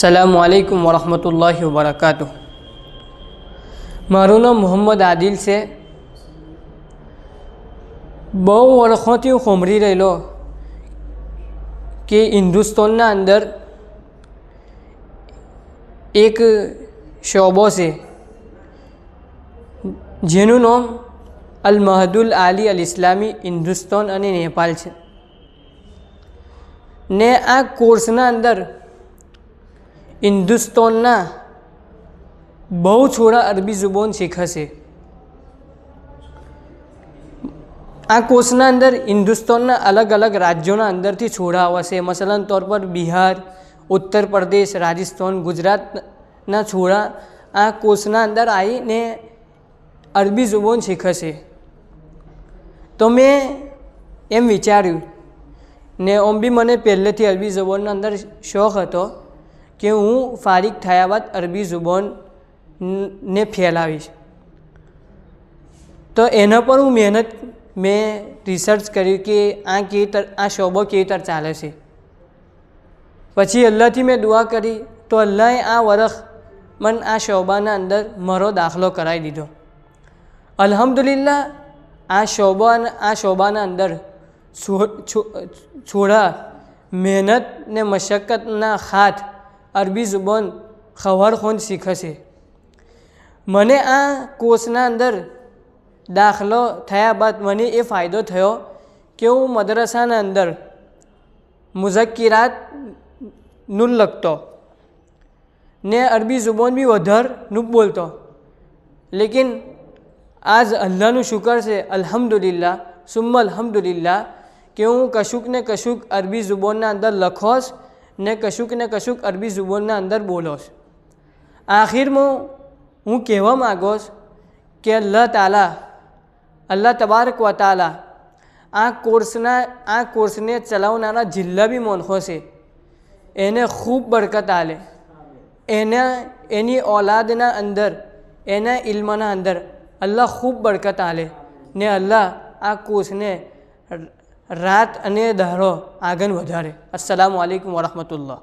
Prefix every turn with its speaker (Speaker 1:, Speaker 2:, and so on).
Speaker 1: अस्सलामुअलैकुम वरहमतुल्लाहि वबरकातुह। मारू नाम मोहम्मद आदिल से। बहु वर्षों होमरी रहेलो कि हिंदुस्तान अंदर एक शोबो से जेनु नाम अल महदुल आली अल इस्लामी हिंदुस्तान अने नेपाल है ने आ कोर्सना अंदर हिंदुस्तानना बहु थोड़ा अरबी जुबान શીખશે। आ कोर्सना अंदर हिंदुस्तानना अलग अलग राज्यों अंदर थी छोड़ा आवशे। मसलन तौर पर बिहार, उत्तर प्रदेश, राजस्थान, गुजरात ना छोड़ा आ कोर्सना अंदर आई ने अरबी जुबान શીખશે। तो मैं एम विचार्યું ने ओम भी मने पहले थी अरबी जुबान अंदर शौक हतो कि हूँ फारिग थया बाद अरबी जुबान ने फैलावीश। तो एना पर हूँ मेहनत मैं रिसर्च करी कि आ शोबो केवी तरह चाले छे। पछी अल्लाह थी मैं दुआ करी तो अल्लाहे आ वर्ष मन आ शोबाना अंदर मारो दाखलो कराई दीधो। अल्हम्दुलिल्लाह आ शोबाना अंदर छोड़ा मेहनत ने मशक्कत ना हाथ अरबी जुबान खबर खोन શીખશે। मने आ कोर्सना अंदर दाखलो थया बाद मने ए फ़ायदो थयो कि हूँ मदरसाना अंदर मुज़क्किरात नुल लगतो ने अरबी जुबान भी वधार नु बोलतो। लेकिन आज अल्लाहनु शुक्र से अल्हम्दुलिल्लाह सुम्मा अल्हम्दुलिल्लाह कि हूँ कशुक ने कशुक अरबी जुबानना अंदर लखोस ने कशुक अरबी जुबानना अंदर बोलोस। आखिर में हूँ कहवा मागोस कि अल्लाह तबारक व ताला आ कोर्सने चलावनारा जिल्ला भी मोनखो से एने खूब बरकत आले। एनी औलादना अंदर एना इल्मना अंदर अल्लाह खूब बरकत आले ने अल्लाह आ कोर्सने रात अने दारो आगन वधारे। अस्सलामु अलैकुम वरहमतुल्लाह।